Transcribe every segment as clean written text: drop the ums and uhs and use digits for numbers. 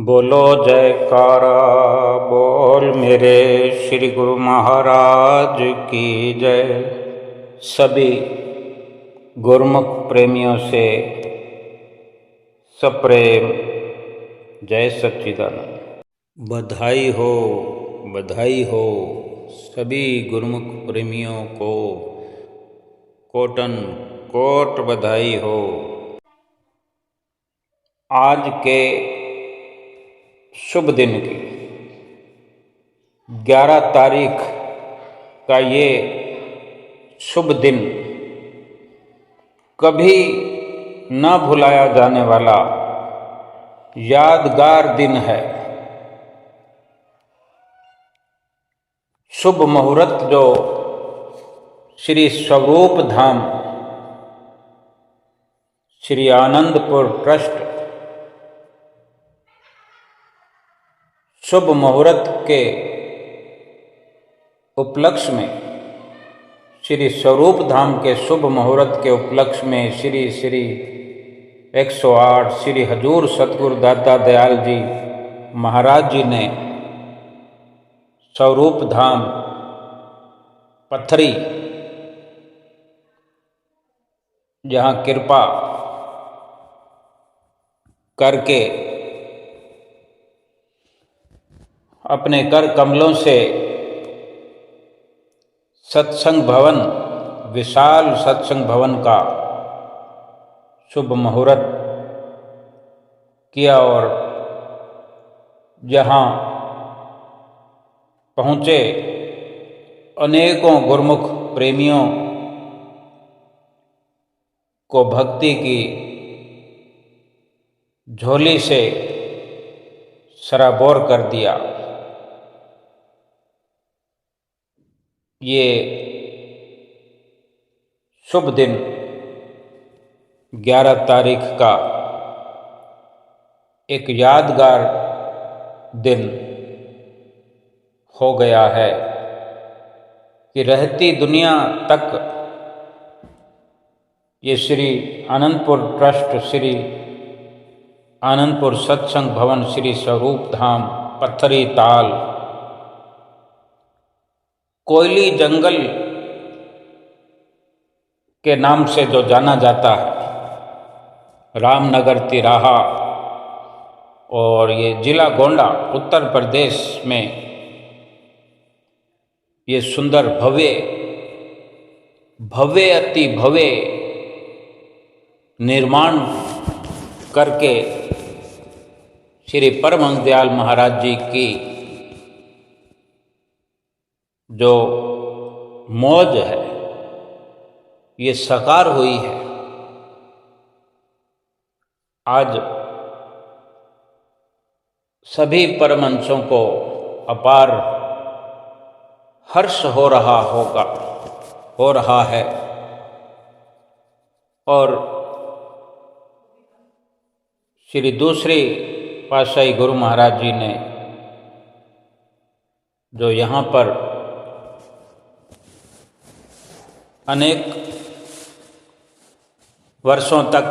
बोलो जयकारा बोल मेरे श्री गुरु महाराज की जय। सभी गुरुमुख प्रेमियों से सप्रेम जय सच्चिदानंद। बधाई हो सभी गुरुमुख प्रेमियों को कोटन कोट बधाई हो। आज के शुभ दिन की 11 तारीख का ये शुभ दिन कभी न भुलाया जाने वाला यादगार दिन है। शुभ मुहूर्त जो श्री स्वरूप धाम श्री आनंदपुर ट्रस्ट शुभ मुहूर्त के उपलक्ष्य में श्री स्वरूप धाम के शुभ मुहूर्त के उपलक्ष्य में श्री 108 श्री हजूर सतगुरु दाता दयाल जी महाराज जी ने स्वरूप धाम पत्थरी जहाँ कृपा करके अपने कर कमलों से सत्संग भवन, विशाल सत्संग भवन का शुभ मुहूर्त किया और जहाँ पहुँचे अनेकों गुरुमुख प्रेमियों को भक्ति की झोली से सराबोर कर दिया। ये शुभ दिन 11 तारीख का एक यादगार दिन हो गया है कि रहती दुनिया तक ये श्री आनंदपुर ट्रस्ट श्री आनंदपुर सत्संग भवन श्री स्वरूप धाम पत्थरी ताल कोयली जंगल के नाम से जो जाना जाता है, रामनगर तिराहा और ये जिला गोंडा उत्तर प्रदेश में ये सुंदर भव्य अति भव्य निर्माण करके श्री परमहंस दयाल महाराज जी की जो मौज है ये साकार हुई है। आज सभी परमहंसों को अपार हर्ष हो रहा है और श्री दूसरे पातशाही गुरु महाराज जी ने जो यहाँ पर अनेक वर्षों तक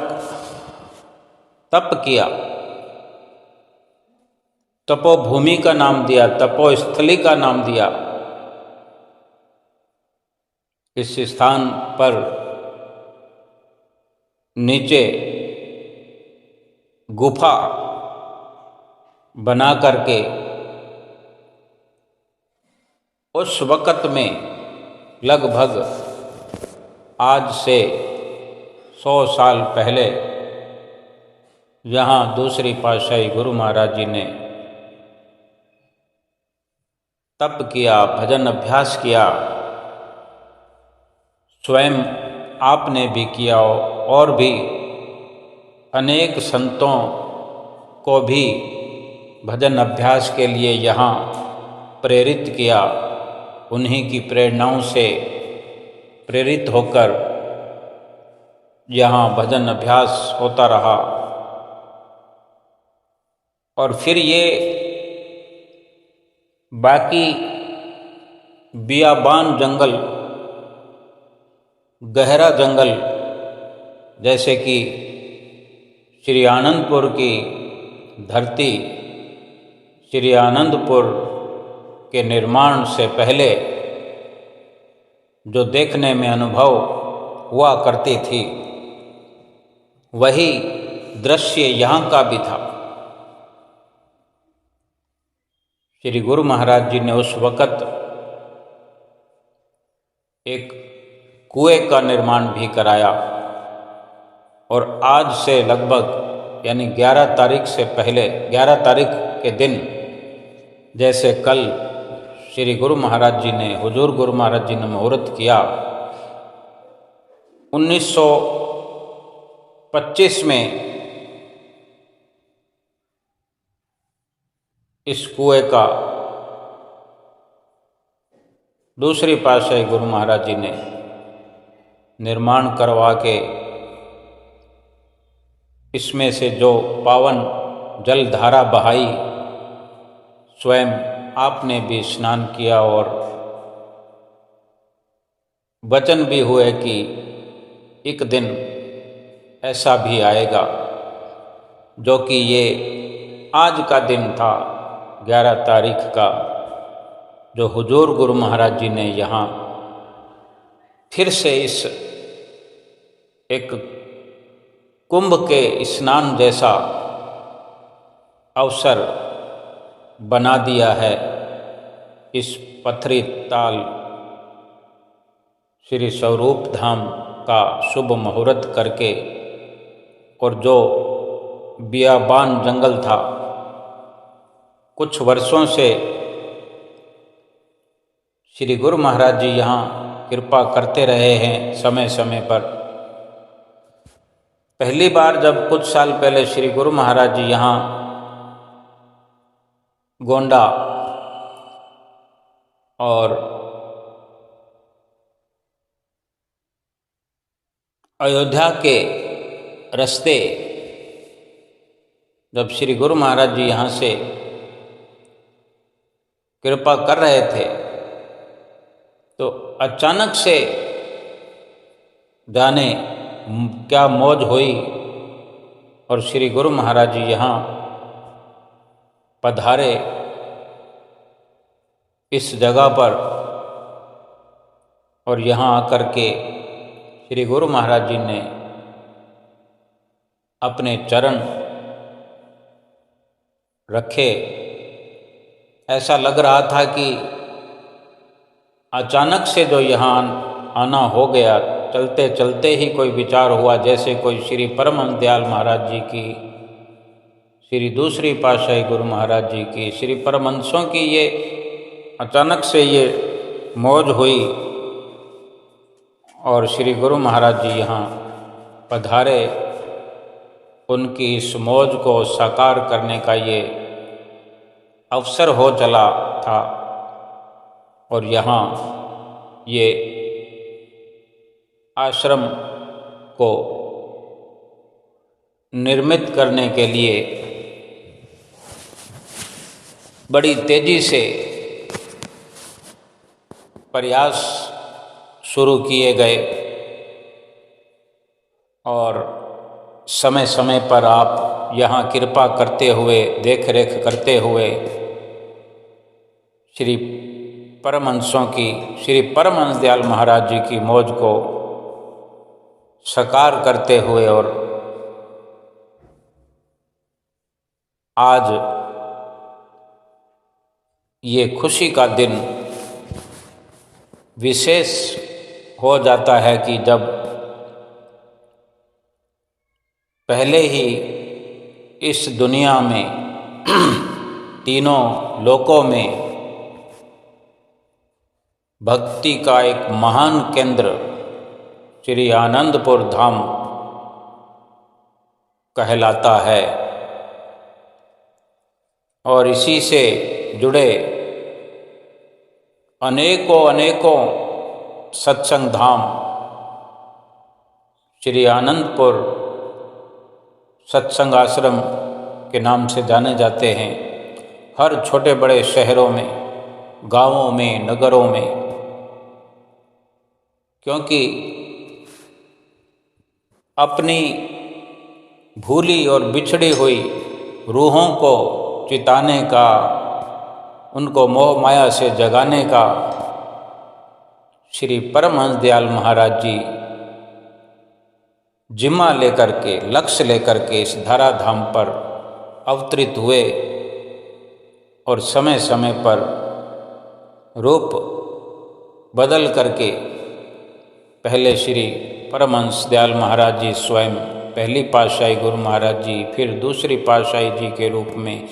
तप किया, तपोभूमि का नाम दिया, तपोस्थली का नाम दिया। इस स्थान पर नीचे गुफा बना करके उस वक़्त में लगभग आज से 100 साल पहले यहाँ दूसरी पातशाही गुरु महाराज जी ने तप किया, भजन अभ्यास किया, स्वयं आपने भी किया और भी अनेक संतों को भी भजन अभ्यास के लिए यहाँ प्रेरित किया। उन्हीं की प्रेरणाओं से प्रेरित होकर यहाँ भजन अभ्यास होता रहा और फिर ये बाकी बियाबान जंगल, गहरा जंगल जैसे कि श्री आनंदपुर की धरती श्री आनंदपुर के निर्माण से पहले जो देखने में अनुभव हुआ करती थी, वही दृश्य यहाँ का भी था। श्री गुरु महाराज जी ने उस वक़्त एक कुएं का निर्माण भी कराया और आज से लगभग यानी 11 तारीख से पहले 11 तारीख के दिन, जैसे कल श्री गुरु महाराज जी ने हुजूर गुरु महाराज जी ने मुहूर्त किया, 1925 में इस कुएं का दूसरी पातशाही गुरु महाराज जी ने निर्माण करवा के इसमें से जो पावन जल धारा बहाई, स्वयं आपने भी स्नान किया और वचन भी हुए कि एक दिन ऐसा भी आएगा, जो कि ये आज का दिन था 11 तारीख का, जो हुजूर गुरु महाराज जी ने यहाँ फिर से इस एक कुंभ के स्नान जैसा अवसर बना दिया है। इस पथरी ताल श्री स्वरूप धाम का शुभ मुहूर्त करके, और जो बियाबान जंगल था, कुछ वर्षों से श्री गुरु महाराज जी यहाँ कृपा करते रहे हैं समय समय पर। पहली बार जब कुछ साल पहले श्री गुरु महाराज जी यहाँ गोंडा और अयोध्या के रास्ते जब श्री गुरु महाराज जी यहाँ से कृपा कर रहे थे, तो अचानक से जाने क्या मौज हुई और श्री गुरु महाराज जी यहाँ पधारे इस जगह पर, और यहाँ आकर के श्री गुरु महाराज जी ने अपने चरण रखे। ऐसा लग रहा था कि अचानक से जो यहाँ आना हो गया, चलते चलते ही कोई विचार हुआ, जैसे कोई श्री परमहंस दयाल महाराज जी की, श्री दूसरी पातशाही गुरु महाराज जी की, श्री परमहंसों की ये अचानक से ये मौज हुई और श्री गुरु महाराज जी यहाँ पधारे। उनकी इस मौज को साकार करने का ये अवसर हो चला था, और यहाँ ये आश्रम को निर्मित करने के लिए बड़ी तेजी से प्रयास शुरू किए गए, और समय समय पर आप यहाँ कृपा करते हुए, देख रेख करते हुए श्री परमहंसों की, श्री परमहंस दयाल महाराज जी की मौज को साकार करते हुए, और आज ये खुशी का दिन विशेष हो जाता है कि जब पहले ही इस दुनिया में तीनों लोकों में भक्ति का एक महान केंद्र श्री आनंदपुर धाम कहलाता है, और इसी से जुड़े अनेकों अनेकों सत्संग धाम श्री आनंदपुर सत्संग आश्रम के नाम से जाने जाते हैं। हर छोटे बड़े शहरों में, गांवों में, नगरों में, क्योंकि अपनी भूली और बिछड़ी हुई रूहों को चिताने का उनको मोह माया से जगाने का श्री परमहंस दयाल महाराज जी जिम्मा लेकर के, लक्ष्य लेकर के इस धराधाम पर अवतरित हुए और समय समय पर रूप बदल करके पहले श्री परमहंस दयाल महाराज जी स्वयं पहली पातशाही गुरु महाराज जी, फिर दूसरी पातशाही जी के रूप में,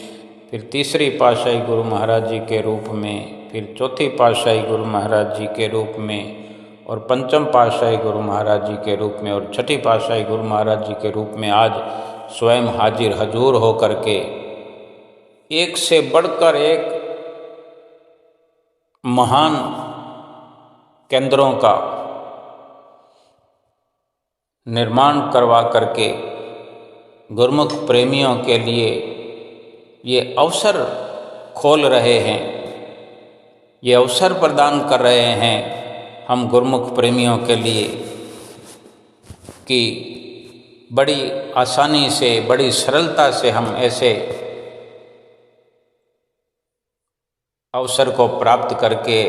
फिर तीसरी पातशाही गुरु महाराज जी के रूप में, फिर चौथी पातशाही गुरु महाराज जी के रूप में और पंचम पातशाही गुरु महाराज जी के रूप में और छठी पातशाही गुरु महाराज जी के रूप में आज स्वयं हाजिर हजूर हो करके एक से बढ़कर एक महान केंद्रों का निर्माण करवा करके गुरुमुख प्रेमियों के लिए ये अवसर खोल रहे हैं, ये अवसर प्रदान कर रहे हैं हम गुरुमुख प्रेमियों के लिए कि बड़ी आसानी से, बड़ी सरलता से हम ऐसे अवसर को प्राप्त करके,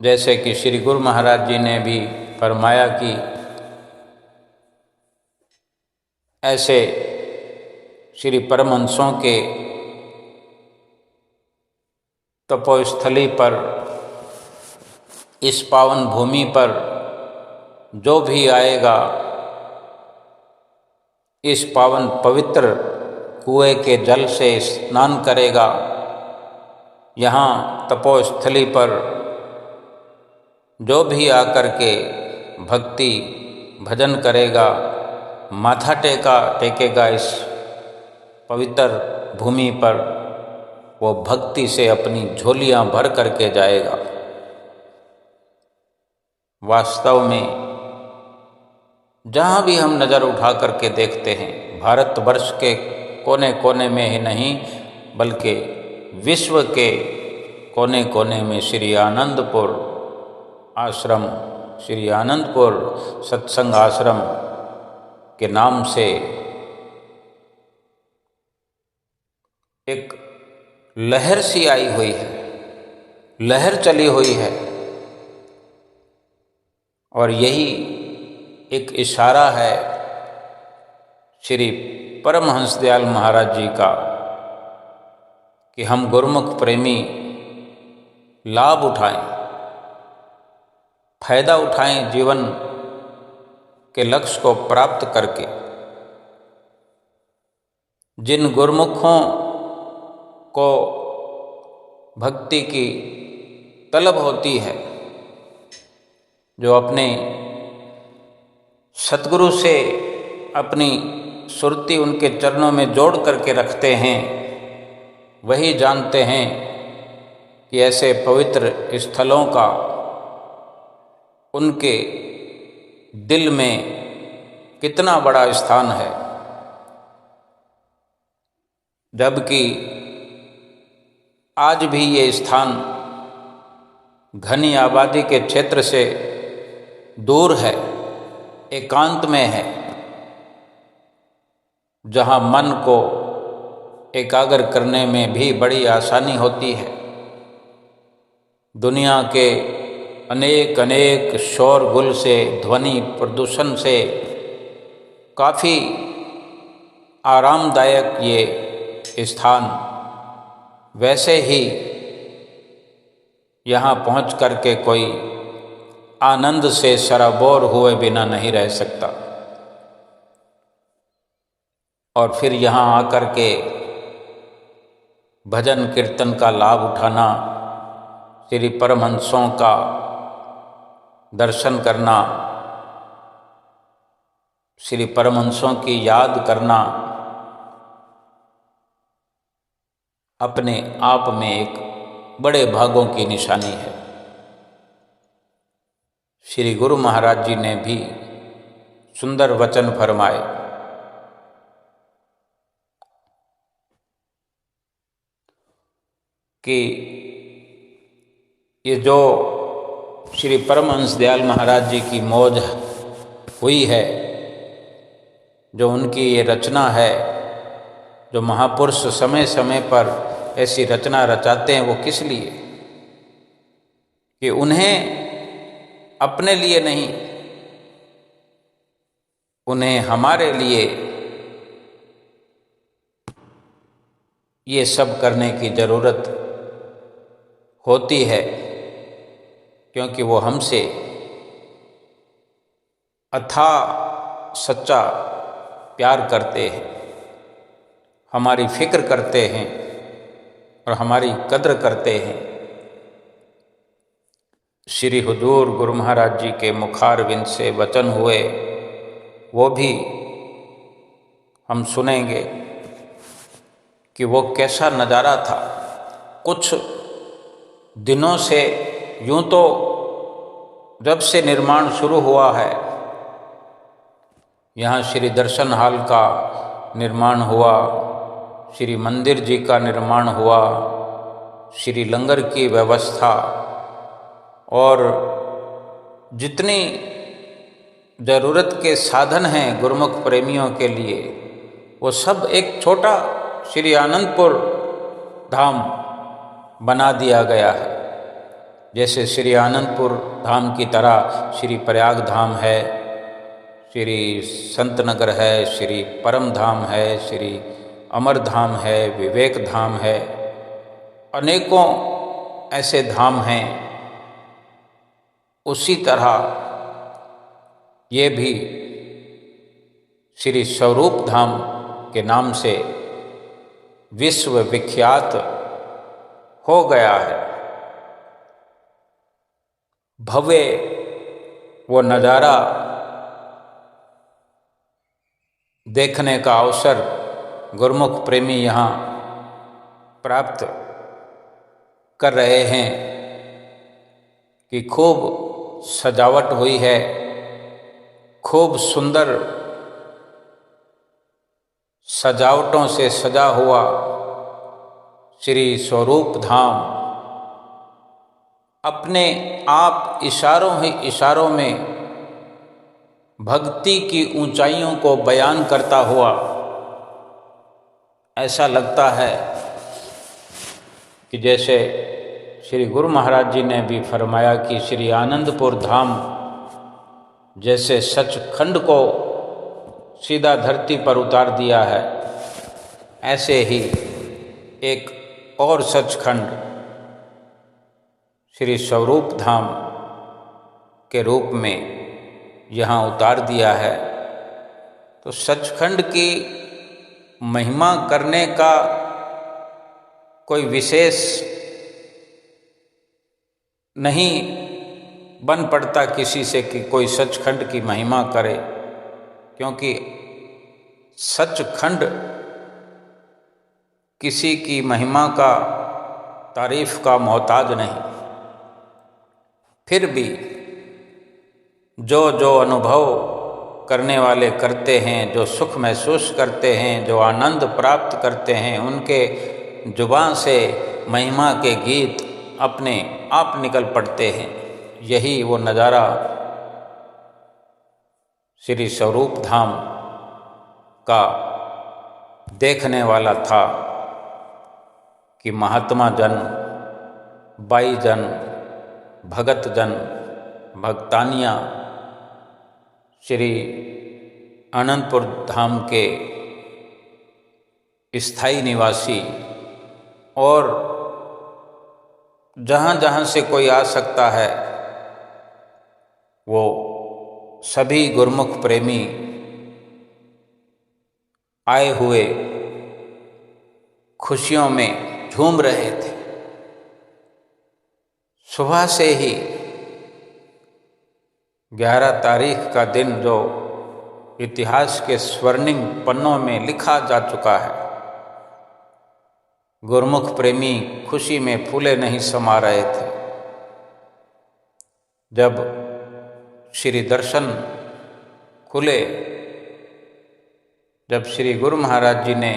जैसे कि श्री गुरु महाराज जी ने भी फरमाया कि ऐसे श्री परमहंसों के तपोस्थली पर, इस पावन भूमि पर जो भी आएगा, इस पावन पवित्र कुएं के जल से स्नान करेगा, यहाँ तपोस्थली पर जो भी आकर के भक्ति भजन करेगा, माथा टेकेगा इस पवित्र भूमि पर, वो भक्ति से अपनी झोलियां भर करके जाएगा। वास्तव में जहाँ भी हम नज़र उठा करके देखते हैं, भारतवर्ष के कोने कोने में ही नहीं बल्कि विश्व के कोने कोने में श्री आनंदपुर आश्रम, श्री आनंदपुर सत्संग आश्रम के नाम से एक लहर सी आई हुई है, लहर चली हुई है और यही एक इशारा है श्री परमहंस दयाल महाराज जी का कि हम गुरुमुख प्रेमी लाभ उठाएं, फायदा उठाएं जीवन के लक्ष्य को प्राप्त करके। जिन गुरुमुखों को भक्ति की तलब होती है, जो अपने सतगुरु से अपनी सुरती उनके चरणों में जोड़ करके रखते हैं, वही जानते हैं कि ऐसे पवित्र स्थलों का उनके दिल में कितना बड़ा स्थान है। जबकि आज भी ये स्थान घनी आबादी के क्षेत्र से दूर है, एकांत में है, जहाँ मन को एकाग्र करने में भी बड़ी आसानी होती है। दुनिया के अनेक अनेक शोरगुल से, ध्वनि प्रदूषण से काफ़ी आरामदायक ये स्थान, वैसे ही यहाँ पहुँच कर के कोई आनंद से सराबोर हुए बिना नहीं रह सकता। और फिर यहाँ आकर के भजन कीर्तन का लाभ उठाना, श्री परमहंसों का दर्शन करना, श्री परमहंसों की याद करना अपने आप में एक बड़े भागों की निशानी है। श्री गुरु महाराज जी ने भी सुंदर वचन फरमाए कि ये जो श्री परमहंस दयाल महाराज जी की मौज हुई है, जो उनकी ये रचना है, जो महापुरुष समय समय पर ऐसी रचना रचाते हैं वो किस लिए? कि उन्हें अपने लिए नहीं, उन्हें हमारे लिए ये सब करने की ज़रूरत होती है, क्योंकि वो हमसे अथाह सच्चा प्यार करते हैं, हमारी फिक्र करते हैं और हमारी कद्र करते हैं। श्री हुजूर गुरु महाराज जी के मुखारविंद से वचन हुए, वो भी हम सुनेंगे कि वो कैसा नज़ारा था। कुछ दिनों से, यूं तो जब से निर्माण शुरू हुआ है, यहाँ श्री दर्शन हॉल का निर्माण हुआ, श्री मंदिर जी का निर्माण हुआ, श्री लंगर की व्यवस्था और जितनी ज़रूरत के साधन हैं गुरुमुख प्रेमियों के लिए, वो सब एक छोटा श्री आनंदपुर धाम बना दिया गया है। जैसे श्री आनंदपुर धाम की तरह श्री प्रयाग धाम है, श्री संत नगर है, श्री परम धाम है, श्री अमर धाम है, विवेक धाम है, अनेकों ऐसे धाम हैं। उसी तरह ये भी श्री स्वरूप धाम के नाम से विश्व विख्यात हो गया है। भव्य वो नज़ारा देखने का अवसर गुरुमुख प्रेमी यहाँ प्राप्त कर रहे हैं कि खूब सजावट हुई है, खूब सुंदर सजावटों से सजा हुआ श्री स्वरूप धाम अपने आप इशारों ही इशारों में भक्ति की ऊंचाइयों को बयान करता हुआ ऐसा लगता है कि जैसे श्री गुरु महाराज जी ने भी फरमाया कि श्री आनंदपुर धाम जैसे सचखंड को सीधा धरती पर उतार दिया है, ऐसे ही एक और सचखंड श्री स्वरूप धाम के रूप में यहाँ उतार दिया है। तो सचखंड की महिमा करने का कोई विशेष नहीं बन पड़ता किसी से कि कोई सचखंड की महिमा करे, क्योंकि सचखंड किसी की महिमा का, तारीफ का मोहताज नहीं। फिर भी जो जो अनुभव करने वाले करते हैं, जो सुख महसूस करते हैं, जो आनंद प्राप्त करते हैं, उनके जुबान से महिमा के गीत अपने आप निकल पड़ते हैं। यही वो नज़ारा श्री स्वरूप धाम का देखने वाला था कि महात्मा जन, बाई जन, भगत जन, भक्तानियाँ श्री आनंदपुर धाम के स्थायी निवासी और जहाँ जहाँ से कोई आ सकता है वो सभी गुरुमुख प्रेमी आए हुए खुशियों में झूम रहे थे। सुबह से ही 11 तारीख का दिन जो इतिहास के स्वर्णिम पन्नों में लिखा जा चुका है, गुरुमुख प्रेमी खुशी में फूले नहीं समा रहे थे। जब श्री दर्शन खुले, जब श्री गुरु महाराज जी ने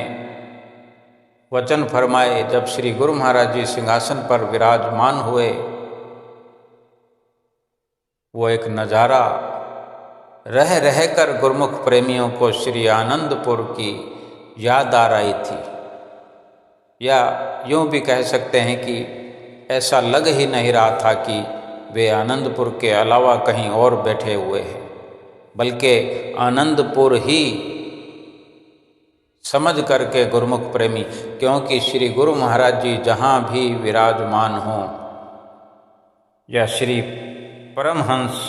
वचन फरमाए, जब श्री गुरु महाराज जी सिंहासन पर विराजमान हुए, वो एक नज़ारा रह रहकर गुरुमुख प्रेमियों को श्री आनंदपुर की याद आ रही थी। या यूँ भी कह सकते हैं कि ऐसा लग ही नहीं रहा था कि वे आनंदपुर के अलावा कहीं और बैठे हुए हैं, बल्कि आनंदपुर ही समझ करके गुरुमुख प्रेमी, क्योंकि श्री गुरु महाराज जी जहाँ भी विराजमान हों या श्री परमहंस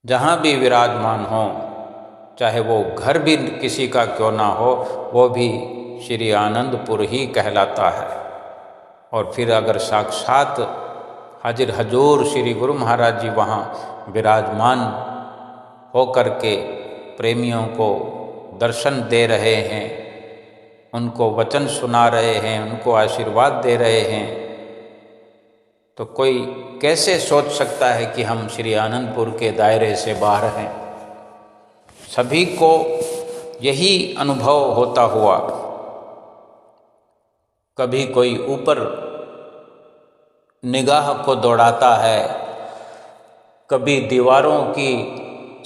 जहाँ भी विराजमान हों, चाहे वो घर भी किसी का क्यों ना हो, वो भी श्री आनंदपुर ही कहलाता है। और फिर अगर साक्षात हाजिर हजूर श्री गुरु महाराज जी वहाँ विराजमान हो कर के प्रेमियों को दर्शन दे रहे हैं, उनको वचन सुना रहे हैं, उनको आशीर्वाद दे रहे हैं, तो कोई कैसे सोच सकता है कि हम श्री आनंदपुर के दायरे से बाहर हैं। सभी को यही अनुभव होता हुआ, कभी कोई ऊपर निगाह को दौड़ाता है, कभी दीवारों की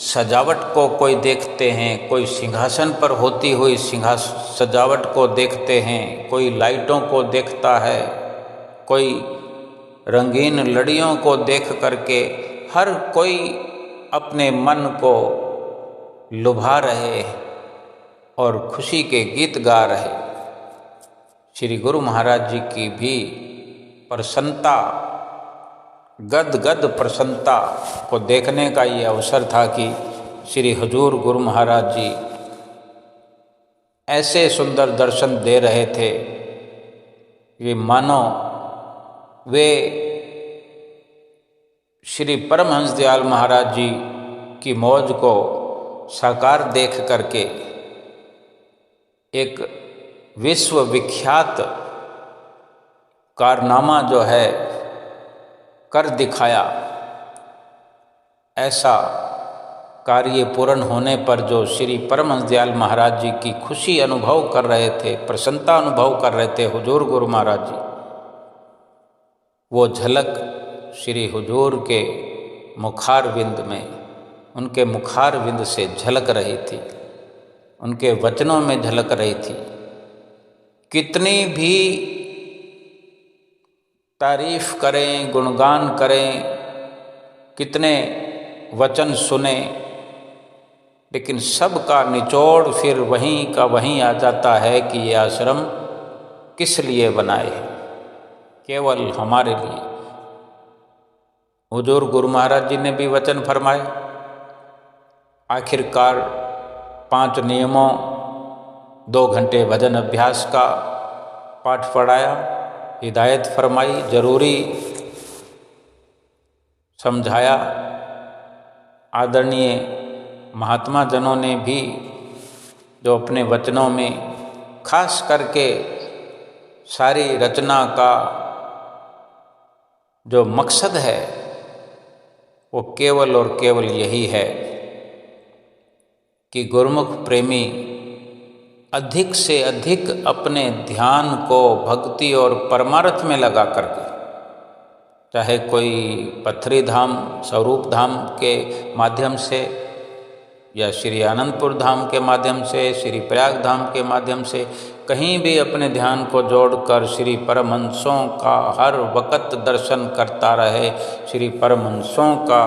सजावट को कोई देखते हैं, कोई सिंहासन पर होती हुई सजावट को देखते हैं, कोई लाइटों को देखता है, कोई रंगीन लड़ियों को देख करके हर कोई अपने मन को लुभा रहे और खुशी के गीत गा रहे। श्री गुरु महाराज जी की भी प्रसन्नता, गद प्रसन्नता को देखने का ये अवसर था कि श्री हुजूर गुरु महाराज जी ऐसे सुंदर दर्शन दे रहे थे कि मानो वे श्री परमहंस दयाल महाराज जी की मौज को साकार देख करके एक विश्व विख्यात कारनामा जो है कर दिखाया। ऐसा कार्य पूर्ण होने पर जो श्री परमहंस दयाल महाराज जी की खुशी अनुभव कर रहे थे, प्रसन्नता अनुभव कर रहे थे हुजूर गुरु महाराज जी, वो झलक श्री हुजूर के मुखारविंद में, उनके मुखारविंद से झलक रही थी, उनके वचनों में झलक रही थी। कितनी भी तारीफ करें, गुणगान करें, कितने वचन सुने, लेकिन सब का निचोड़ फिर वहीं का वहीं आ जाता है कि ये आश्रम किस लिए बनाए हैं, केवल हमारे लिए। हुजूर गुरु महाराज जी ने भी वचन फरमाए, आखिरकार 5 नियमों, 2 घंटे भजन अभ्यास का पाठ पढ़ाया, हिदायत फरमाई, जरूरी समझाया। आदरणीय महात्मा जनों ने भी जो अपने वचनों में खास करके सारी रचना का जो मकसद है वो केवल और केवल यही है कि गुरुमुख प्रेमी अधिक से अधिक अपने ध्यान को भक्ति और परमार्थ में लगा करके, चाहे कोई पथरी धाम स्वरूप धाम के माध्यम से या श्री आनंदपुर धाम के माध्यम से, श्री प्रयाग धाम के माध्यम से, कहीं भी अपने ध्यान को जोड़कर श्री परमहंसों का हर वक़्त दर्शन करता रहे, श्री परमहंसों का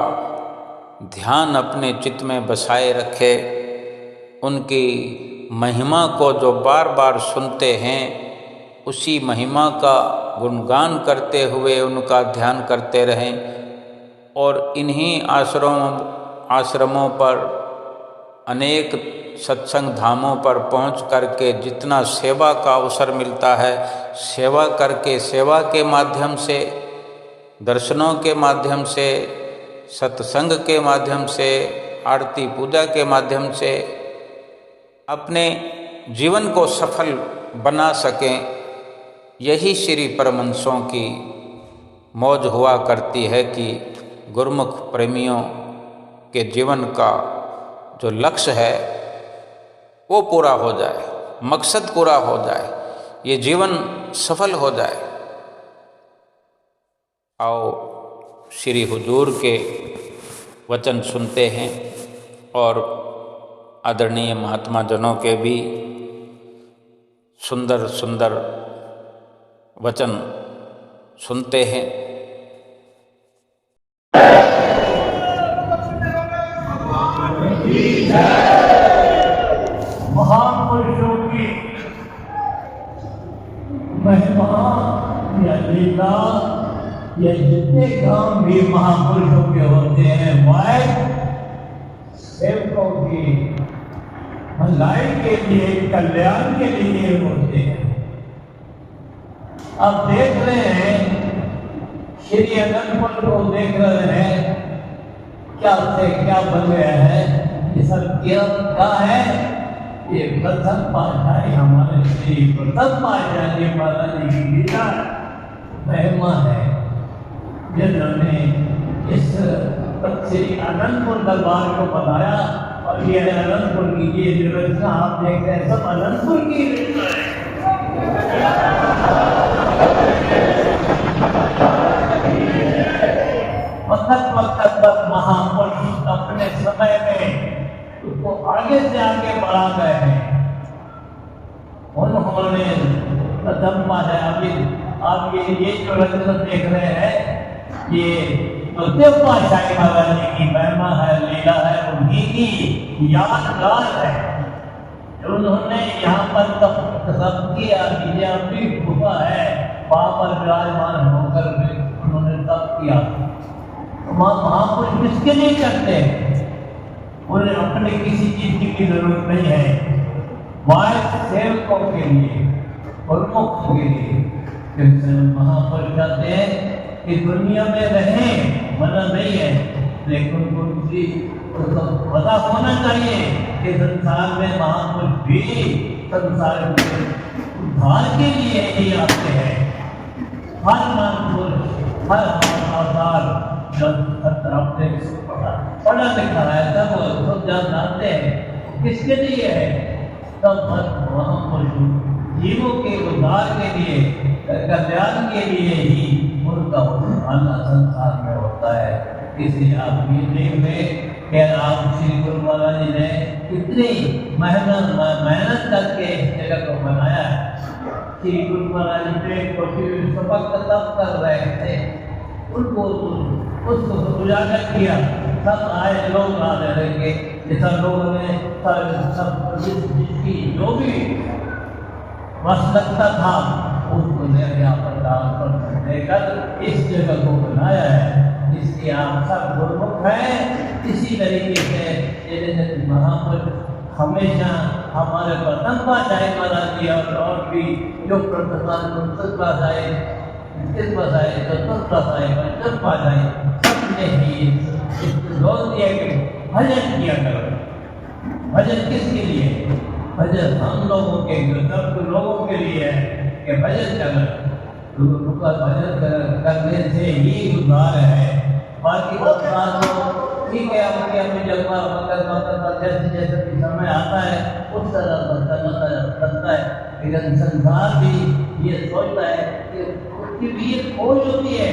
ध्यान अपने चित्त में बसाए रखे, उनकी महिमा को जो बार बार सुनते हैं उसी महिमा का गुणगान करते हुए उनका ध्यान करते रहें। और इन्हीं आश्रमों पर अनेक सत्संग धामों पर पहुंच करके जितना सेवा का अवसर मिलता है, सेवा करके, सेवा के माध्यम से, दर्शनों के माध्यम से, सत्संग के माध्यम से, आरती पूजा के माध्यम से अपने जीवन को सफल बना सकें, यही श्री परमहंसों की मौज हुआ करती है कि गुरुमुख प्रेमियों के जीवन का जो लक्ष्य है वो पूरा हो जाए, मकसद पूरा हो जाए, ये जीवन सफल हो जाए। आओ श्री हुजूर के वचन सुनते हैं और आदरणीय महात्मा जनों के भी सुंदर सुंदर वचन सुनते हैं। महापुरुषों की महिमा या लीला या जितने काम भी महापुरुषों के होते हैं वह सेवकों की भलाई के लिए, कल्याण के लिए होते हैं। अब देख रहे हैं श्री अनंतपुर को देख रहे हैं क्या से क्या बन गया है। ये सब क्या है? ये प्रथम पातशाही हमारे श्री प्रथम पातशाही महाराज जी की लीला महिमा है, जिन्होंने इस श्री अनंतपुर दरबार को बनाया। और ये अनंतपुर की ये व्यवस्था आप देख रहे हैं, सब अनंतपुर की वक्त वक्त पर महापुरुष अपने समय में उसको आगे से आगे बढ़ा गए हैं। उन्होंने प्रथम पातशाही, आप ये जो रचना देख रहे हैं, ये प्रथम पातशाही महाराज जी की महिमा है, लीला है, उन्हीं की यादगार है। उन्होंने यहाँ पर तप किया, अपनी गुफा है, वहां पर विराजमान होकर उन्होंने तप किया। महापुरुष किसके लिए करते हैं? उन्हें अपने किसी चीज की जरूरत नहीं है, वह सेवकों के लिए और मुक्त के लिए। महापुरुष कहते हैं कि दुनिया में रहे मना नहीं है, लेकिन उनको पता होना चाहिए कि संसार में महापुरुष भी संसार के उद्धार के लिए ही आते हैं। हर महापुरुष, हर अवतार आपने पढ़ा लिखा है, सब जानते हैं किसके लिए है। सब महापुरुष जीवों के उद्धार के लिए, कल्याण के लिए ही उनका आना संसार में होता है। इसलिए आप ये देख रहे कि आप श्री गुरु महाराज जी ने कितनी मेहनत करके इस जगह को बनाया है। श्री गुरु महाराज जी सबक तप कर रहे थे, उनको उसको उजागर किया। सब आए लोग आ रहेंगे, जैसा लोगों ने सब जिसकी जो भी आवश्यकता था उसको यहाँ पर देकर इस जगह को बनाया है। इसलिए आप सब गुरुमुख हैं। इसी तरीके से महापुरुष हमेशा हमारे प्रथम पातशाही महाराज जी और भी जो प्रथम पातशाही, किस पातशाही, चतुर्थ पातशाही, पंचम पातशाही, सबने ही जोर दिया कि भजन किया करो। भजन किसके लिए? भजन हम लोगों के, सब लोगों के लिए है कि भजन करें। भजन करने से ही उद्धार है। बाकी उद्धार तो ठीक है, अपनी अपनी जगह मकर जैसे भी समय आता है उस तरह बनता है। लेकिन संसार भी ये सोचता है कि उसकी भी ये खोज होती है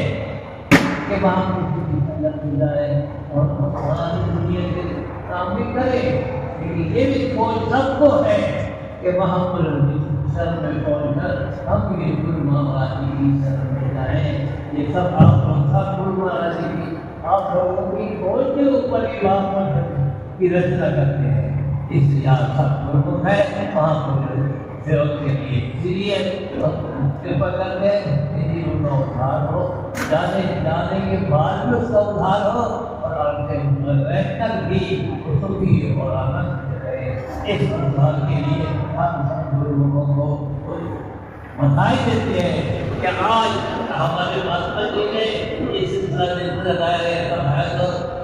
कि वहाँ की संगत मिल जाए और हमारी दुनिया के काम भी करे। लेकिन ये भी खोज सबको है कि वहाँ पर शरण में पहुँचकर हम ये गुरु महाराज जी की शरण में जाएं। ये सब आप लोग सब गुरु महाराज जी की, आप लोगों की खोज के ऊपर ही महापुरुष की रचना करते हैं। इसलिए आप सब गुरु है महापुरुष सेवक के लिए, इसलिए कृपा करते हैं कि उनका उद्धार हो, जाने के बाद भी उसका उद्धार हो और आपके रहकर भी सुखी और आनंद रहे। इस उद्धार के लिए हम सब गुरुओं को बधाई देते हैं कि आज हमारे माता जी ने इस सिलसिला है तो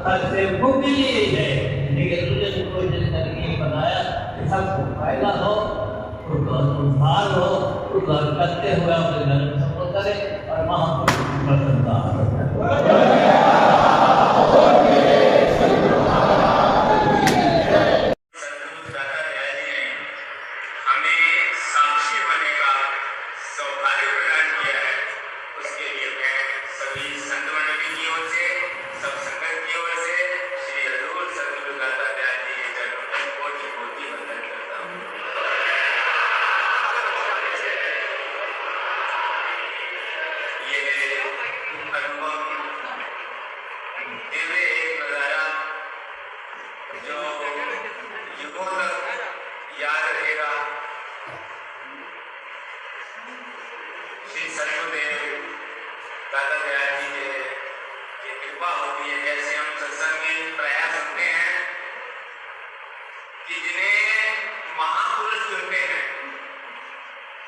हर सेवकों के लिए ही है, लेकिन मुझे कोशिश करके बनाया कि सबको फायदा हो, उद्धार हो, उद्धार करते हुए अपने धर्म सफल करें और महापुरुष की प्रसन्नता युगों तक याद रहेगा। श्री सतगुरुदेव दादा दयाल जी की कृपा होती है। जैसे हम सत्संग में प्राय सुनते हैं कि जिन्हें महापुरुष चुनते हैं,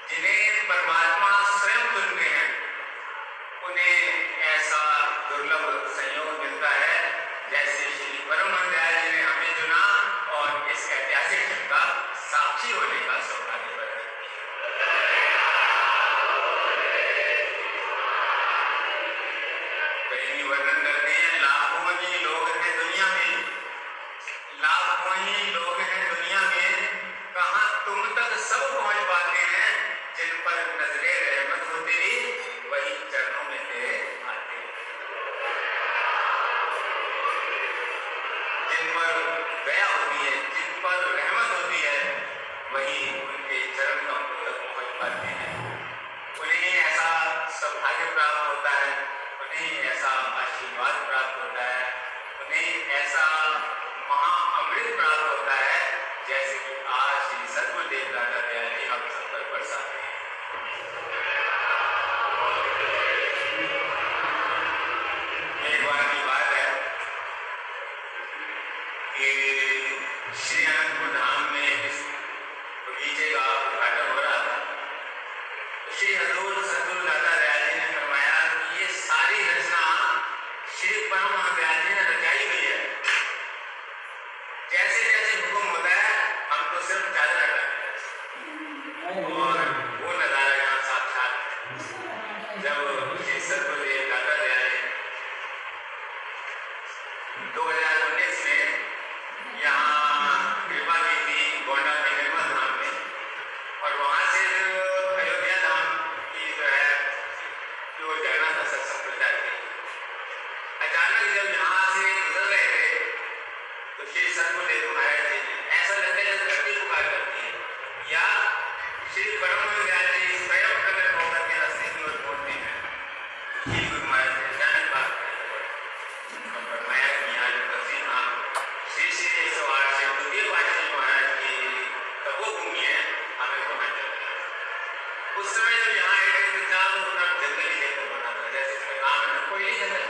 जिन्हें परमात्मा स्वयं चुनते हैं, उन्हें ऐसा दुर्लभ संयोग मिलता है जैसे श्री परम दयाल जी ने हमें चुना और इस ऐतिहासिक क्षण का साक्षी होने का सौभाग्य प्रदान किया। प्रेमी वर्णन करते हैं, लाखों ही लोग हैं दुनिया में, लाखों ही लोग हैं दुनिया में, कहां तुम तक सब पहुंच पाते हैं, जिन पर नजरे रहमत हो तेरी वही चरणों में तेरे आते हैं। जिन पर दया होती है, जिन पर रहमत होती है, वही उनके चरण कमलों तक पहुंच पाते हैं। उन्हें ऐसा सौभाग्य प्राप्त होता है, उन्हें ऐसा आशीर्वाद प्राप्त होता है, उन्हें ऐसा महाअमृत प्राप्त होता है जैसे कि आज श्री सतगुरुदेव दादा दयाल जी हम सब पर बरसाते हैं। एक बार की बात है कि श्री अनंतपुर धाम में इस बगीचे का उद्घाटन हो रहा था। श्री हजूर सतगुरु दादा दयाल जी ने फरमाया कि ये सारी रचना श्री परम दयाल जी ने रचाई हुई है। जैसे जैसे हुक्म होता है हम तो सिर्फ चादर हटाते हैं और वो नजारा यहाँ साक्षात जब श्री सतगुरुदेव दादा दयाल जी 2019 में यहाँ कृपा की थी गोंडा के निर्मल धाम में, और वहाँ से अयोध्या धाम की जो है जो जाना था सत्संग प्रचार के, अचानक जब यहाँ से गुजर रहे थे तो श्री सतगुरुदेव महाराज जी ने ऐसा लगता है धरती पुकार करती है या श्री परम दयाल जी स्वयं प्रकट होकर के रास्ते की ओर पहुंचते हैं। श्री गुरु महाराज ने अचानक बात फरमाया कि यहाँ जो तस्वीर धाम श्री श्री 108 से द्वितीय पातशाही महाराज की तपोभूमि है, हमें वहां चलना है। उस समय जब यहाँ एक चारों तरफ जंगल ही जंगल बना था, जैसे इसका नाम है ना कोयली जंगल,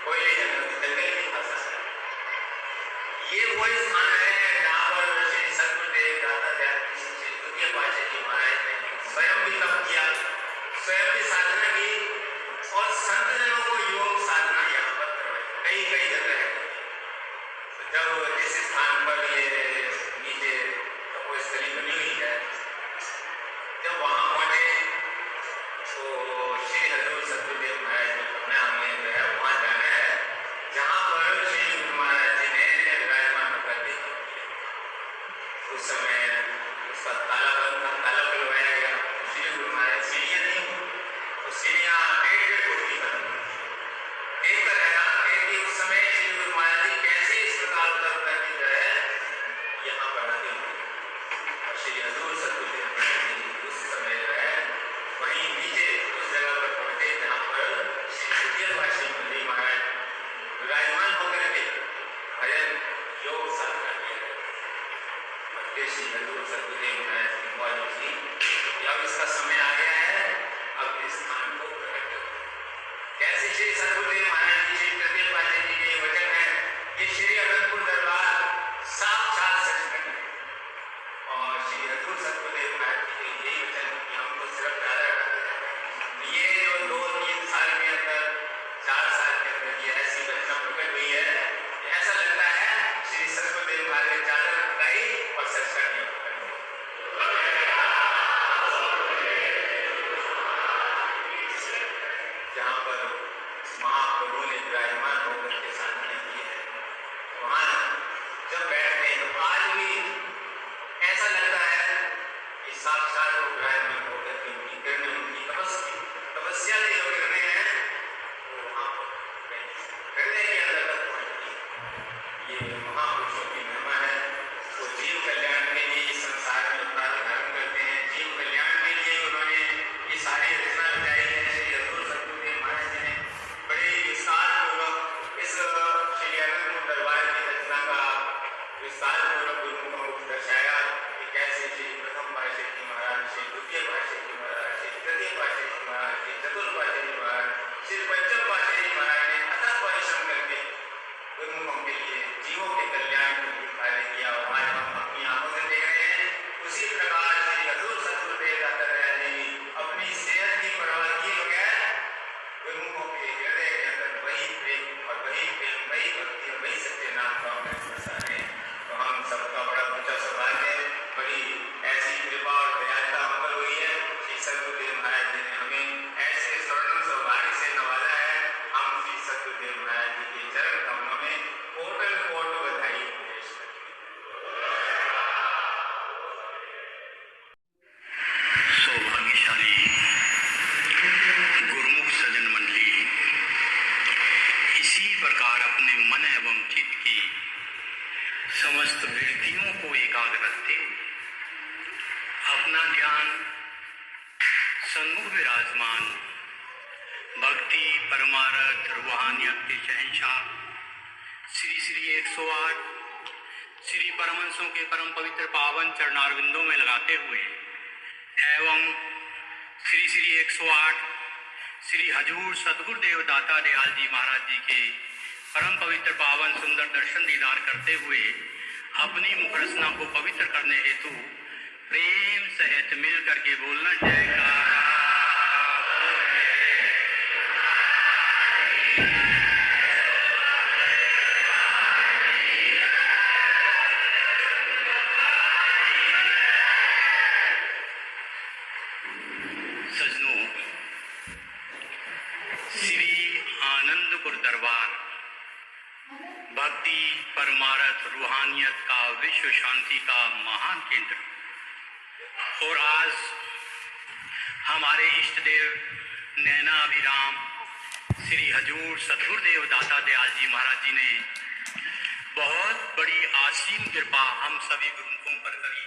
कोयली जंगल जंगल की भाषा है। ये वो स्थान है जहाँ पर श्री सतगुरुदेव दादा दयाल जी द्वितीय पातशाही महाराज ने स्वयं भी तप किया, स्वयं भी साधना की और संत जनों को योग साधना यहाँ पर करवाई। कई कई जगह है। जब जिस स्थान पर ये नीचे तपोस्थली बनी हुई है, जब वहां पहुंचे तो श्री हजूर सतगुरुदेव महाराज ने फरमाया हमें जो है वहां जाना है जहां पर श्री गुरु महाराज जी ने विराजमान होकर के तप किया। उस समय उसका ताला बंद था, ताला खुलवाया गया। श्री गुरु महाराज सीढ़ियां नहीं, तो सीढ़ियां 1.5 फुट की बनी। एक हैरान है कि उस समय श्री गुरु महाराज जी कैसे इस प्रकार उतर करके जो है यहाँ बना दी। और श्री हजूर सतगुरुदेव महाराज जी उस समय जो है वहीं नीचे उस जगह पर पहुंचे जहाँ पर श्री द्वितीय पातशाही मंदिर महाराज विराजमान होकर के भजन योग साधना किया। श्री हजूर सतगुरुदेव महाराज की मौज थी कि अब इसका समय आ गया है, अब इस स्थान को प्रकट करो। कैसे श्री सतगुरुदेव महाराज जी श्री तृतीय पातशाही जी के ये वचन है कि श्री अनंतपुर दरबार साक्षात सचखंड है। और श्री हजूर सतगुरुदेव महाराज जी के यही वचन कि हम तो सिर्फ चादर हटाते हैं। ये जो 2-3 साल के अंदर 4 साल के अंदर ये ऐसी घटना प्रकट हुई है कि ऐसा लगता है श्री सतगुरुदेव महाराज ने चादर हटाई और सचखंड में पकड़ लिया। जहाँ पर महाप्रभु ने विराजमान होकर के साधना की है, वहाँ जब बैठते हैं तो आज भी ऐसा लगता है कि साक्षात वो विराजमान होकर के उनकी किरणें, उनकी तपस्या के जो किरणें हैं वो वहाँ पर हृदय के अंदर तक पहुँचती है। ये महापुरुषों की महिमा है। वो जीव कल्याण के लिए इस संसार में अवतार धारण करते हैं। जीव कल्याण के लिए उन्होंने ये सारी रचना रचाई है। श्री हजूर सतगुरुदेव महाराज जी ने बड़े विस्तार पूर्वक इस श्री अनंतपुर दरबार की रचना का विस्तार पूर्वक गुरुमुखों लोगों के लिए, जीवों के कल्याण के लिए कार्य किया और आज हम अपनी आंखों से देख रहे हैं। उसी प्रकार श्री हजूर सतगुरुदेव दाता दयाल जी अपनी सेहत की परवाह किए बगैर गुरुमुखों के हृदय के अंदर वही प्रेम और वही भक्ति और वही सत्य नाम का अमृत बरसा है। तो हम सबका बड़ा ऊंचा सौभाग्य है, बड़ी ऐसी कृपा और दयालुता अमल हुई है। श्री सतगुरुदेव महाराज जी ने हमें ऐसे स्वर्णिम सौभाग्य से नवाजा है। हम श्री सतगुरुदेव महाराज जी के चरण कमलों में कोटि कोटि बधाई पेश करते हैं। सौभाग्यशाली गुरुमुख सज्जन मंडली इसी प्रकार अपने मन एवं चित्त की समस्त वृत्तियों को एकाग्र रखते हुए अपना ध्यान सन्मुख विराजमान भक्ति परमारथ रूहानियत के शहंशाह श्री श्री 108 श्री परमहंसों के परम पवित्र पावन चरणारविंदों में लगाते हुए एवं श्री श्री 108 श्री हजूर सतगुरुदेव दाता दयाल जी महाराज जी के परम पवित्र पावन सुंदर दर्शन दीदार करते हुए अपनी मुखरसना को पवित्र करने हेतु प्रेम सहित मिल करके बोलना जयकारा। सजनों, श्री आनंदपुर दरबार भक्ति परमारथ रूहानियत का विश्व शांति का महान केंद्र और आज हमारे इष्ट देव नैना अभिराम श्री हजूर सतगुरुदेव दाता दयाल जी महाराज जी ने बहुत बड़ी आसीम कृपा हम सभी गुरुमुखों पर करी